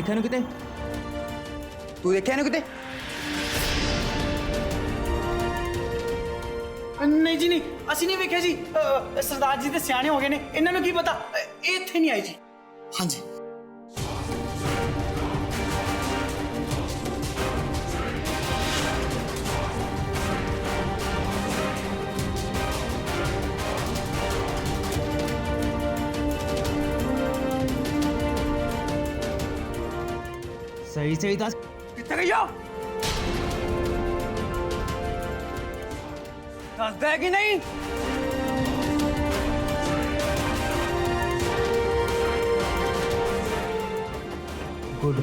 देखा इहनूं किते? तू देखा इहनूं किते? नहीं जी नहीं, असी नहीं वेख्या जी। सरदार जी तो सियाने हो गए ने, इन्हां नूं की पता, ये इत्थे नहीं आई जी। हाँ जी। सही सही दस कित्थे गई हो? दसदा है कि नहीं? गुड।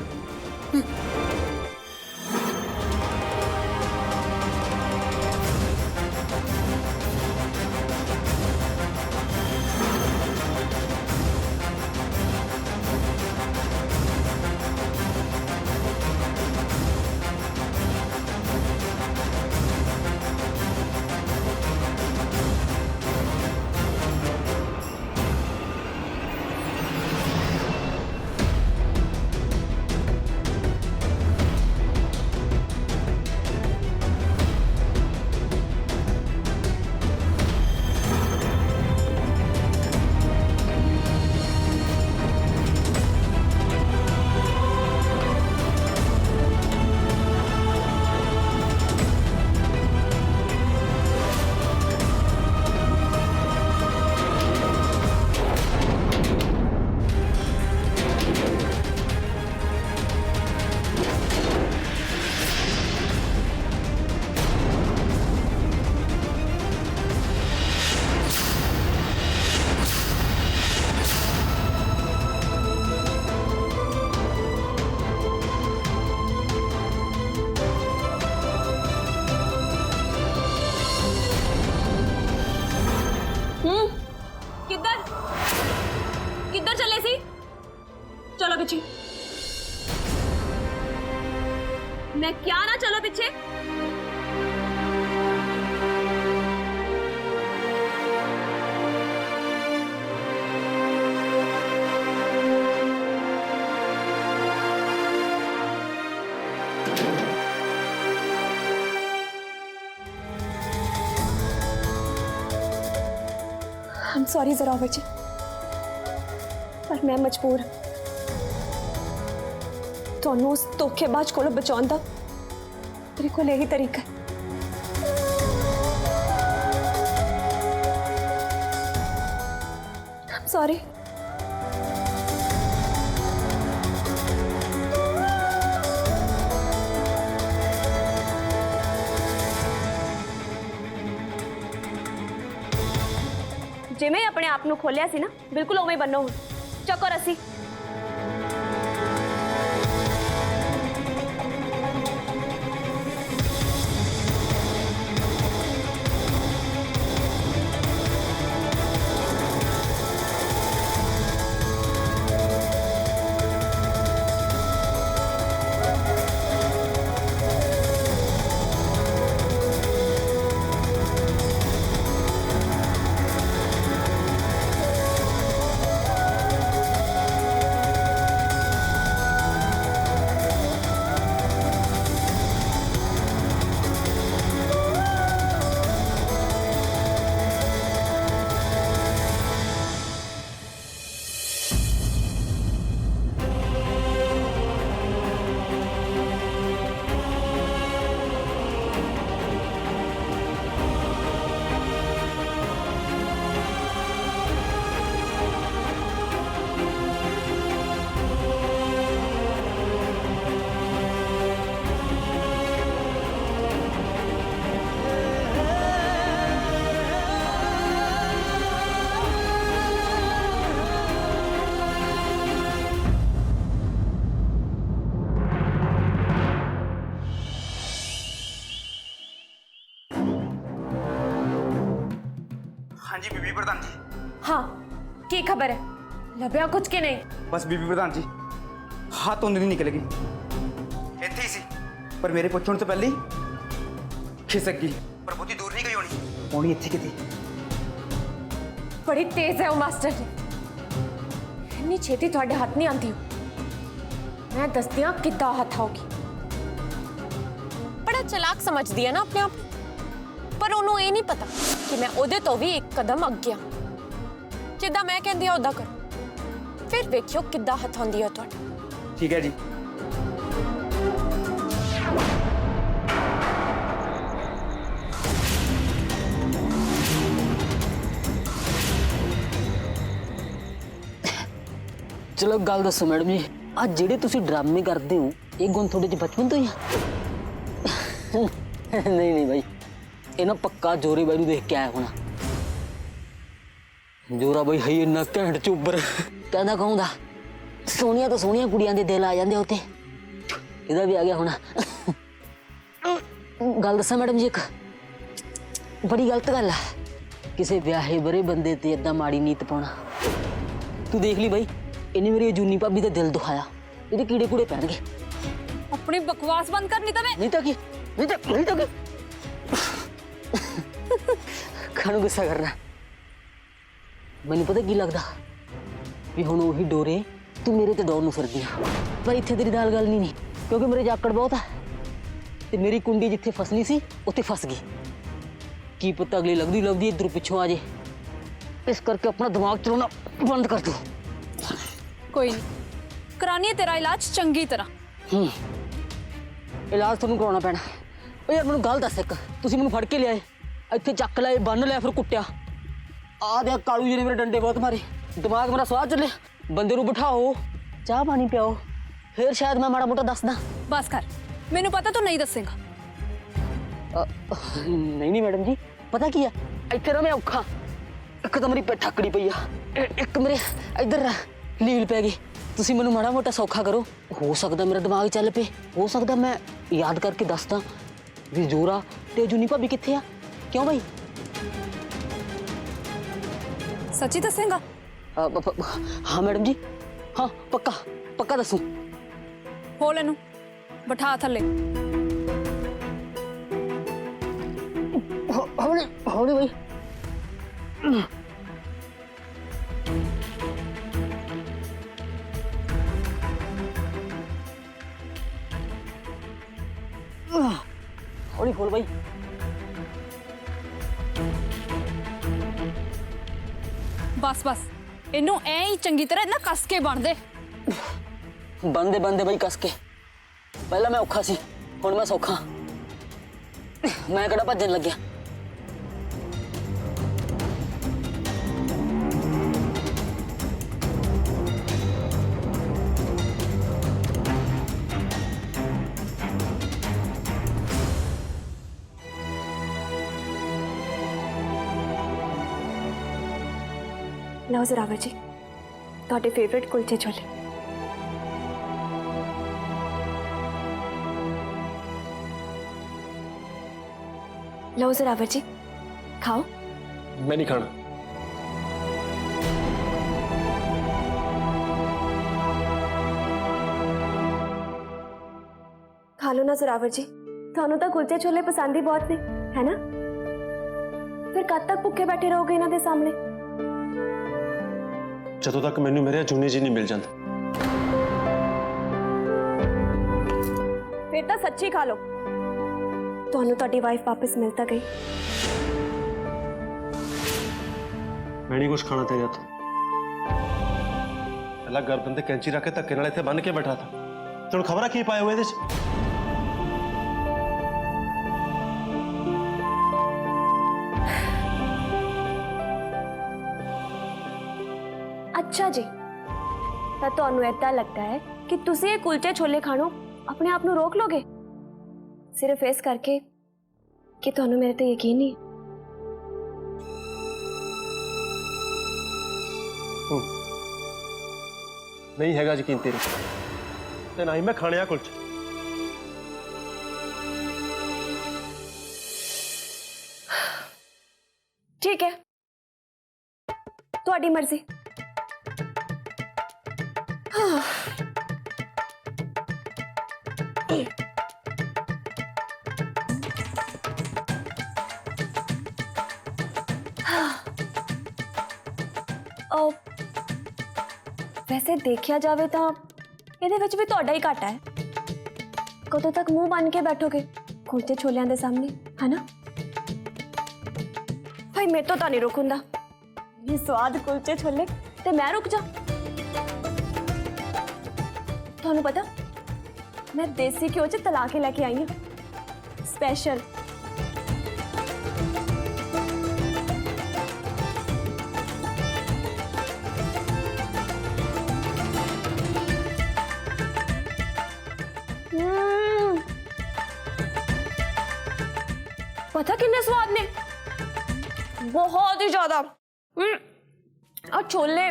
किधर किधर चले सी? चलो पीछे। मैं क्या ना चलो पीछे? I'm sorry ज़रावर जी, पर मैं मजबूर हाँ। ਤੁਹਾਨੂੰ ਉਸ ਧੋਖੇਬਾਜ਼ ਕੋਲੋਂ ਬਚਾਉਣ ਦਾ ਮੇਰੇ ਕੋਲ ਇਹੀ ਤਰੀਕਾ ਹੈ। I'm sorry। जिवें अपने आप नूं खोलिया सी ना, बिल्कुल उवें बनो हुण। चको रसी। हाँ जी बीबी प्रधान जी। हाँ की खबर है? लभ्या कुछ के नहीं? बस बीबी प्रधान जी हाथ तो नहीं निकलेगी, इत्थे ही सी पर मेरे पुछण तो पहले ही खिसक गई। पर बहुती दूर नहीं गई होनी इत्थे किते। बड़ी तेज है वो मास्टर जी, इतनी छेती थोड़े हाथ नहीं आती। मैं दसदी हां किद्दां हथ आऊगी। बड़ा चलाक समझदी है ना अपने आप, पर ਉਹਨੂੰ ਇਹ ਨਹੀਂ ਪਤਾ ਕਿ ਮੈਂ ਉਹਦੇ ਤੋਂ ਵੀ ਇੱਕ ਕਦਮ ਅੱਗੇ ਆ। ਜਿੱਦਾਂ ਮੈਂ ਕਹਿੰਦੀ ਆ ਉਦਾਂ ਕਰੋ, ਫਿਰ ਵੇਖਿਓ ਕਿੱਦਾਂ ਹੱਥ ਆਉਂਦੀ ਆ ਤੁਹਾਡੇ। ठीक है जी। चलो गल दसो मैडम जी, आज जेडे तुसी ड्रामे करते हो ये गुण थोड़े च बचपन तो ही है? नहीं नहीं भाई, ये ना पक्का जोरे भाई नूं देख के आया होना। जोरा भाई है इन्ना घैंट चुब्बर, कहना कहूँगा सोहनिया तो सोहनिया कुड़ियां दे दिल आ जांदे उत्ते, इहदा भी आ गया होना। गल दसां मैडम जी, एक बड़ी गलत गल है किसी ब्याहे बरे बंदे ते इदां माड़ी नीत पाउणा। तू देख ली भाई, इन्हें मेरी जूनी भाभी का दिल दुखाया, ये कीड़े कूड़े पैण गए। अपनी बकवास बंद कर, नहीं तो मैं नहीं तो की नहीं तो की खानू गुस्सा करना। मैनू पता की लगता भी हुण उही डोरे तू मेरे ते डोर नूं फिरदी आ, पर इत्थे तेरी दाल गल नहीं, क्योंकि मेरे जाकड़ बहुत है ते मेरी कुंडी जिथे फसनी सी उत्थे फस गई। की पता अगली लगदी लगदी इधरों पिछों आ जाए, इस करके अपना दिमाग चलाना बंद कर दो। कोई नहीं, करानी है तेरा इलाज चंगी तरह। इलाज तुहानूं करवाउणा पैणा। ओ यार मैनूं गल दस, एक तुसीं मैनूं फड़ के लिआए, इत्थे चक लाए, बन्न लिया, फिर कुट्टिया। आ दे कालू जी ने मेरे डंडे बहुत मारे, दिमाग मेरा स्वाह चले। बंदे नूं बिठाओ, चाह पानी पियाओ, फिर शायद मैं माड़ा मोटा दसदा। बस कर, मैनू पता तू नहीं दसेगा। नहीं नहीं मैडम जी, पता की है इत्थे ना मैं औखा, एक तो मेरी पिठ अकड़ी पई आ, एक मेरे इधर लील पै गई। तुसीं मैनूं माड़ा मोटा सौखा करो, हो सकदा मेरा दिमाग चल पे, हो सकदा मैं याद करके दसदा भी जोरा ते जूनी भाभी कित्थे आ। क्यों भाई? सच्ची दसेगा? हाँ मैडम जी, हाँ पक्का पक्का दसूं। खोल इनू, बैठा थले। हौली हौली भाई। हौली खोल भाई। बस बस, इनू ऐ ही चंगी तरह ना कस के बन दे। बंदे बंदे भाई कस के। पहला मैं औखा सी, हुण मैं सौखा। मैं किहड़ा भज्जन लग्या। लो जरावर जी, ਤੁਹਾਡੇ फेवरेट कुलचे छोले। लो जरावर जी, खाओ। मैं नहीं खाना। खा लो ना जरावर जी, थानू तो कुलचे छोले पसंद ही बहुत ने, है ना? फिर कद तक भुखे बैठे रहोगे इन्हां दे सामने? ਜਦੋਂ तक मैनू मेरे जूनी जी नहीं मिल जाते। फिर तो सच्ची खा लो। थानू ਤੁਹਾਡੀ वाइफ वापस मिल तो गई। मैं नहीं कुछ खाना तेरे हथ। पहला गर्दन ते कैंची रख के धक्के नाल इत्थे बन के बैठा था, ते हुण खबरा की पाए हुए इहदे च। अच्छा जी, ਤਾਂ ਤੁਹਾਨੂੰ ਏਦਾਂ लगता है कि ਤੁਸੀਂ ਇਹ ਕੁਲਚੇ ਛੋਲੇ ਖਾਣੋਂ ਆਪਣੇ ਆਪ ਨੂੰ ਰੋਕ ਲੋਗੇ ਸਿਰਫ ਇਸ ਕਰਕੇ ਕਿ ਤੁਹਾਨੂੰ ਮੇਰੇ ਤੇ ਯਕੀਨ ਨਹੀਂ? नहीं हैगा यकीन तेरे ते ना ही मैं खाने आ कुलचे। ठीक है, ਤੁਹਾਡੀ ਮਰਜ਼ੀ। वैसे देखा जाए तो ਇਹਦੇ ਵਿੱਚ ਵੀ ਤੁਹਾਡਾ ਹੀ ਘਾਟਾ ਹੈ। ਕਦੋਂ ਤੱਕ ਮੂੰਹ ਬਣ ਕੇ ਬੈਠੋਗੇ ਕੁਲਚੇ ਛੋਲਿਆਂ ਦੇ ਸਾਹਮਣੇ, ਹੈ ਨਾ? ਭਾਈ ਮੇਰੇ ਤੋਂ ਤਾਂ ਨਹੀਂ ਰੁਕ ਹੁੰਦਾ। ਇਹ ਸਵਾਦ ਕੁਲਚੇ ਛੋਲੇ ਤੇ ਮੈਂ ਰੁਕ ਜਾ? ਤੁਹਾਨੂੰ ਪਤਾ ਮੈਂ ਦੇਸੀ ਘਿਓ 'ਚ ਤਲਾ ਕੇ ਲੈ ਕੇ ਆਈ ਹਾਂ, ਸਪੈਸ਼ਲ। पता कितने स्वाद ने, बहुत ही ज्यादा। और छोले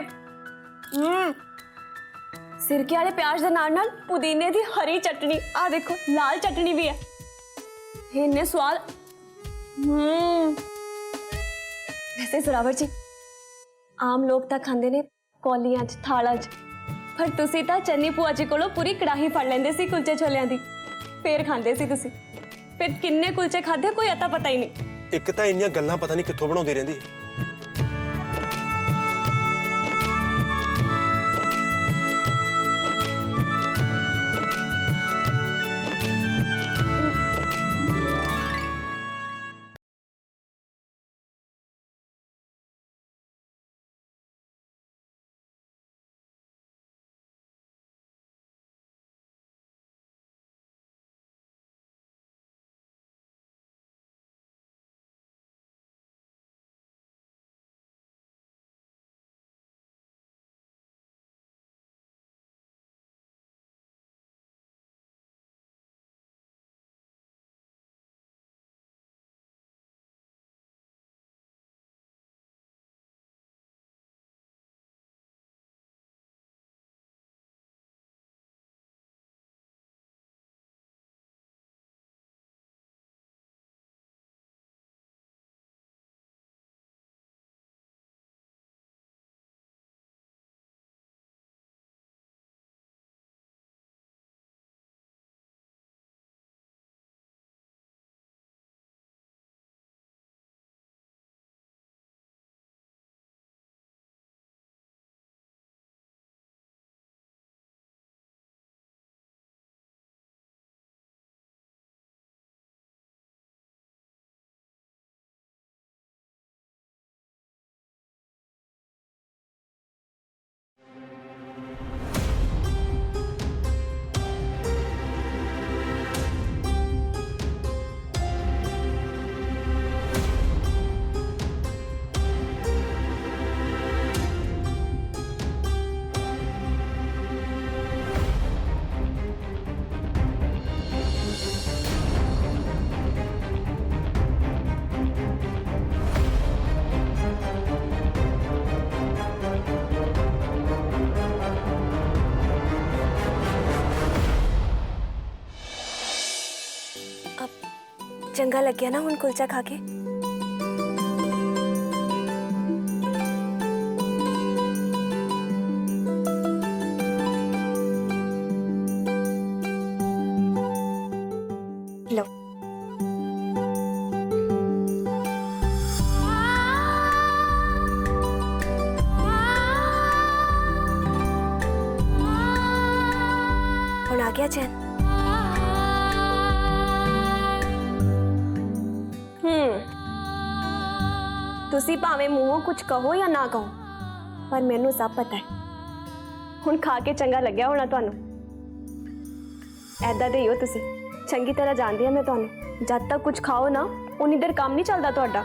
सिरके वाले प्याज के नाल नाल पुदीने दी हरी चटनी, आ देखो लाल चटनी भी है, इन्ने स्वाद। वैसे सुरावर जी, आम लोग तो खांदे ने कौलियां च, थालां च, पर तुसी तां चन्नी भूआ जी कोलों पूरी कड़ाही फड़ लैंदे सी कुलचे छोलियां दी, फिर खांदे सी तुसी। फिर किन्ने कुलचे खाधे कोई अता पता ही नहीं। एक तो इन्नियां गल्लां पता नहीं कित्थों बनाउंदी रहिंदी। चंगा लग गया ना हुण कुलचा खा के? लो हुण आ गया चैन? तुसी भावें मूहों कुछ कहो या ना कहो, पर मैनू सब पता है। हुण खा के चंगा लग्या होना तुहानू। ऐदा दे ही हो तुसी, चंगी तरह जानदी हां मैं तुहानू। जद तक कुछ खाओ ना उन्नी देर काम नहीं चलदा तुहाडा।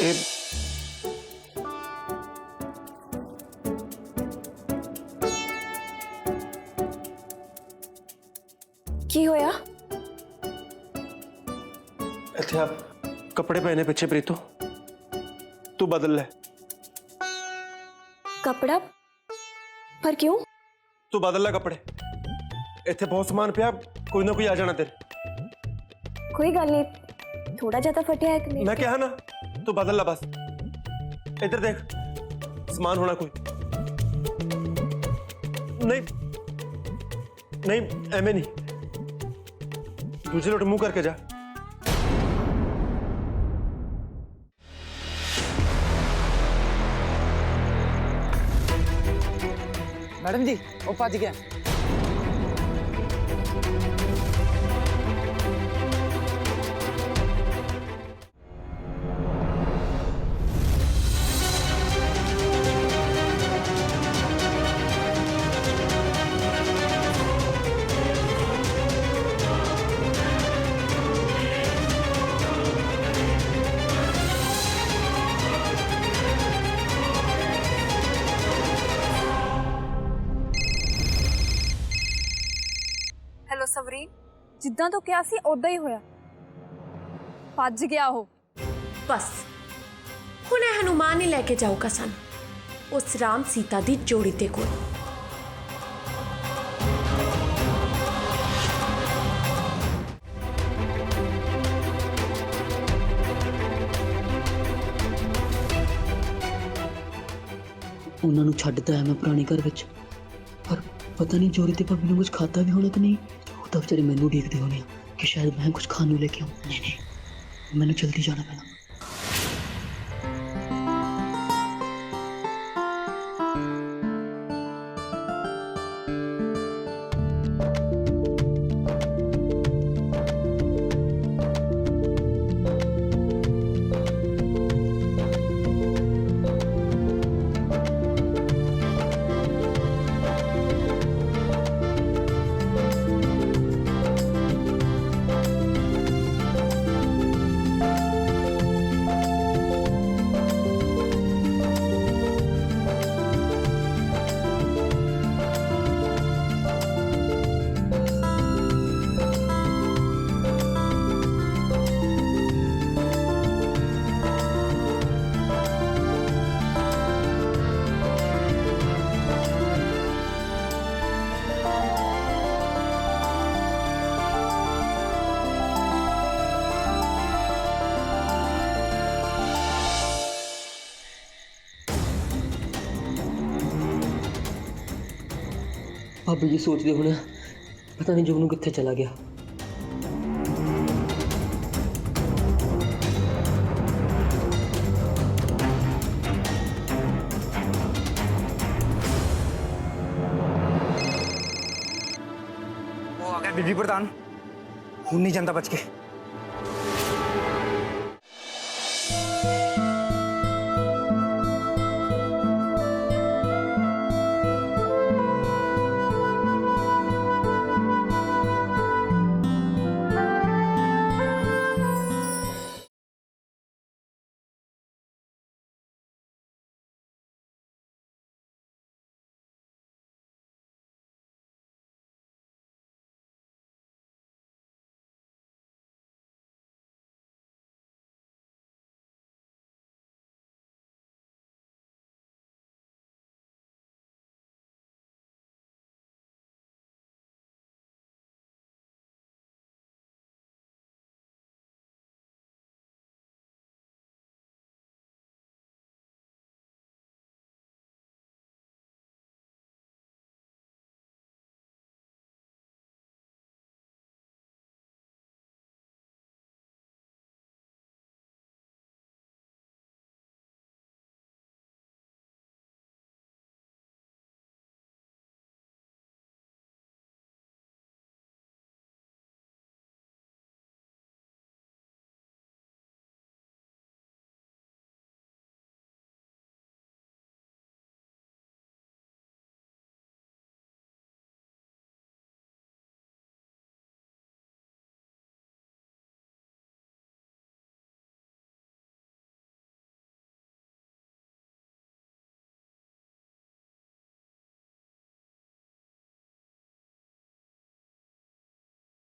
ਇਹ ਕੀ ਹੋਇਆ? ਇੱਥੇ ਆ ਕੱਪੜੇ ਪਏ ਨੇ ਪਿੱਛੇ ਪ੍ਰੀਤੋ, ਤੂੰ ਬਦਲ ਲੈ। कपड़ा? पर क्यों? तू बदल ले कपड़े, इत्थे बहुत सामान पिया, कोई ना कोई आ जाना तेरे। कोई गल नहीं, थोड़ा ज्यादा फटिया है कि नहीं? मैं क्या है ना, तू बदल ला बस। इधर देख, सामान होना कोई नहीं, नहीं एमे नहीं, दूसरी लोट मुंह करके जा। मैडम जी वो भज गया। ਹੈਲੋ ਸਵਰੀਨ, ਜਿੱਦਾਂ ਤੂੰ ਕਿਹਾ ਸੀ ਉਦਾਂ ਹੀ ਹੋਇਆ, ਭੱਜ ਗਿਆ ਉਹ। ਬਸ ਹੁਣ ਇਹ ਹਨੂਮਾਨ ਹੀ ਲੈ ਕੇ ਜਾਊਗਾ ਸਾਨੂੰ ਉਸ ਰਾਮ ਸੀਤਾ ਦੀ ਜੋੜੀ ਦੇ ਕੋਲ। ਉਹਨਾਂ ਨੂੰ ਛੱਡਤਾ ਹੈ ਮੈਂ ਪੁਰਾਣੇ ਘਰ ਵਿੱਚ, ਪਰ ਪਤਾ ਨਹੀਂ ਜੋਰੀ ਤੇ ਭਾਬੀ ਨੂੰ ਕੁਝ ਖਾਤਾ ਵੀ ਹੋਣਾ ਕਿ ਨਹੀਂ। ਉਹ ਤਾਂ ਵਿਚਾਰੇ ਮੈਨੂੰ ਦੇਖਦੇ ਹੋਣੇ ਆ ਕਿ ਸ਼ਾਇਦ ਮੈਂ ਕੁਝ ਖਾਣ ਨੂੰ ਲੈ ਕੇ ਆਉਂ। ਨਹੀਂ ਨਹੀਂ, ਮੈਨੂੰ ਜਲਦੀ ਜਾਣਾ ਪੈਣਾ। ਭਾਬੀ ਜੀ ਸੋਚਦੇ ਹੋਣੇ ਪਤਾ ਨਹੀਂ ਜੁਗਨੂ ਕਿੱਥੇ ਚਲਾ ਗਿਆ। वो आ गया बीबी प्रधान, हूं नहीं जाता बच के।